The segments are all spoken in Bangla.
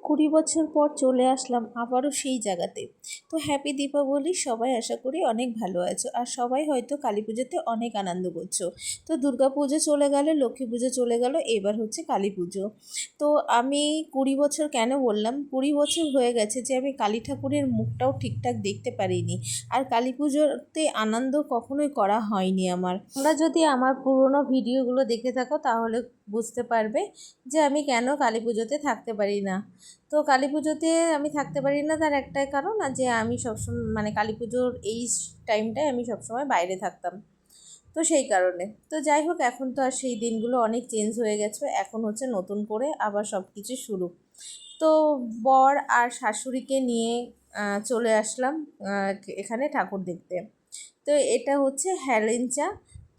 20 বছর পর চলে আসলাম আবারও সেই জায়গাতে। তো হ্যাপি দীপাবলি, সবাই আশা করি অনেক ভালো আছো আর সবাই হয়তো কালী পুজোতে অনেক আনন্দ করছো। তো দুর্গা পুজো চলে গেল, লক্ষ্মী পুজো চলে গেল, এবার হচ্ছে কালী পুজো। তো আমি 20 বছর কেন বললাম, 20 বছর হয়ে গেছে যে আমি কালী ঠাকুরের মুখটাও ঠিকঠাক দেখতে পারিনি, আর কালী পুজোতে আনন্দ কখনোই করা হয়নি আমার। তোমরা যদি আমার পুরনো ভিডিওগুলো দেখে থাকো তাহলে বুঝতে পারবে যে আমি কেন কালী পুজোতে থাকতে পারি না। তো কালী পুজোতে আমি থাকতে পারি না তার একটাই কারণ, আর যে আমি সবসময় মানে কালী পুজোর এই টাইমটায় আমি সবসময় বাইরে থাকতাম, তো সেই কারণে। তো যাই হোক, এখন তো আর সেই দিনগুলো অনেক চেঞ্জ হয়ে গেছে, এখন হচ্ছে নতুন করে আবার সব কিছু শুরু। তো বর আর শাশুড়িকে নিয়ে চলে আসলাম এখানে ঠাকুর দেখতে। তো এটা হচ্ছে হেলেঞ্চা,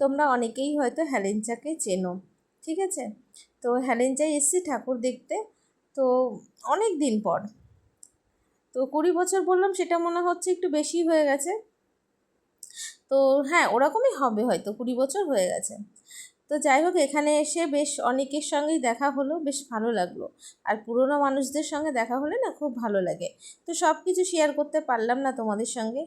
তোমরা অনেকেই হয়তো হেলেঞ্চাকে চেনো, ঠিক আছে। তো হেলেঞ্চায় এসেছি ঠাকুর দেখতে, তো অনেক দিন পর। তো 20 বছর বললাম, সেটা মনে হচ্ছে একটু বেশি হয়ে গেছে। তো হ্যাঁ, ওরকমই হবে, হয়তো 20 বছর হয়ে গেছে। তো যাই হোক, এখানে এসে বেশ অনেকের সঙ্গেই দেখা হলো, বেশ ভালো লাগলো। আর পুরনো মানুষদের সঙ্গে দেখা হলে না খুব ভালো লাগে। তো সব কিছু শেয়ার করতে পারলাম না তোমাদের সঙ্গে,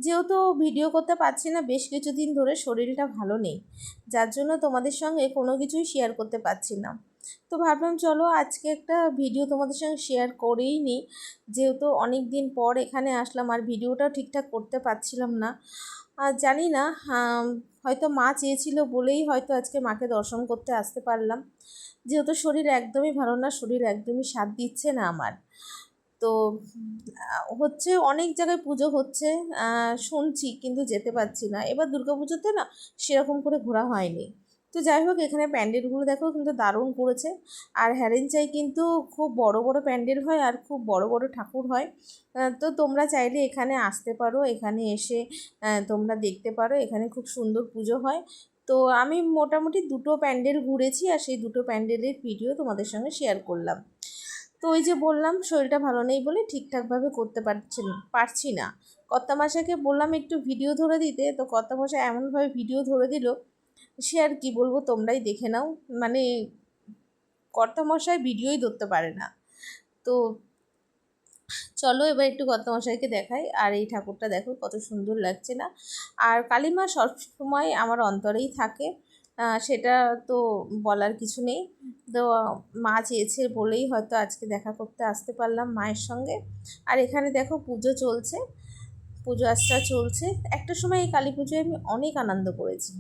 যেহেতু ভিডিও করতে পারছি না, বেশ কিছুদিন ধরে শরীরটা ভালো নেই, যার জন্য তোমাদের সঙ্গে কোনো কিছুই শেয়ার করতে পারছি না। তো ভাবলাম চলো আজকে একটা ভিডিও তোমাদের সঙ্গে শেয়ার করেই নিই, যেহেতু অনেক দিন পর এখানে আসলাম আর ভিডিওটাও ঠিকঠাক করতে পারছিলাম না। আর জানি না, হয়তো মা চেয়েছিল বলেই হয়তো আজকে মাকে দর্শন করতে আসতে পারলাম, যেহেতু শরীর একদমই ভালো না, শরীর একদমই সাথ দিচ্ছে না আমার। তো হচ্ছে অনেক জায়গায় পুজো হচ্ছে, শুনছি, কিন্তু যেতে পারছি না। এবার দুর্গাপুজোতে না সেরকম করে ঘোরা হয়নি। তো যাই হোক, এখানে প্যান্ডেলগুলো দেখো কিন্তু দারুণ করেছে। আর হেলেঞ্চায় কিন্তু খুব বড় বড় প্যান্ডেল হয় আর খুব বড় বড় ঠাকুর হয়। তো তোমরা চাইলে এখানে আসতে পারো, এখানে এসে তোমরা দেখতে পারো, এখানে খুব সুন্দর পুজো হয়। তো আমি মোটামুটি দুটো প্যান্ডেল ঘুরেছি আর সেই দুটো প্যান্ডেলের ভিডিও তোমাদের সঙ্গে শেয়ার করলাম। তো ওই যে বললাম, শরীরটা ভালো নেই বলে ঠিকঠাকভাবে করতে পারছি না। কর্তামশাইকে বললাম একটু ভিডিও ধরে দিতে, তো কর্তামশাই এমনভাবে ভিডিও ধরে দিল, সে আর কি বলবো, তোমরাই দেখে নাও। মানে কর্তামশাই ভিডিওই ধরতে পারে না। তো চলো এবার একটু কর্তামশাইকে দেখাই। আর এই ঠাকুরটা দেখো কত সুন্দর লাগছে না। আর কালীমা সবসময় আমার অন্তরেই থাকে, সেটা তো বলার কিছু নেই। তো মা চেয়েছে বলেই হয়তো আজকে দেখা করতে আসতে পারলাম মায়ের সঙ্গে। আর এখানে দেখো পুজো চলছে, পুজো আচ্চা চলছে। একটা সময় এই কালী পুজোয় আমি অনেক আনন্দ করেছি।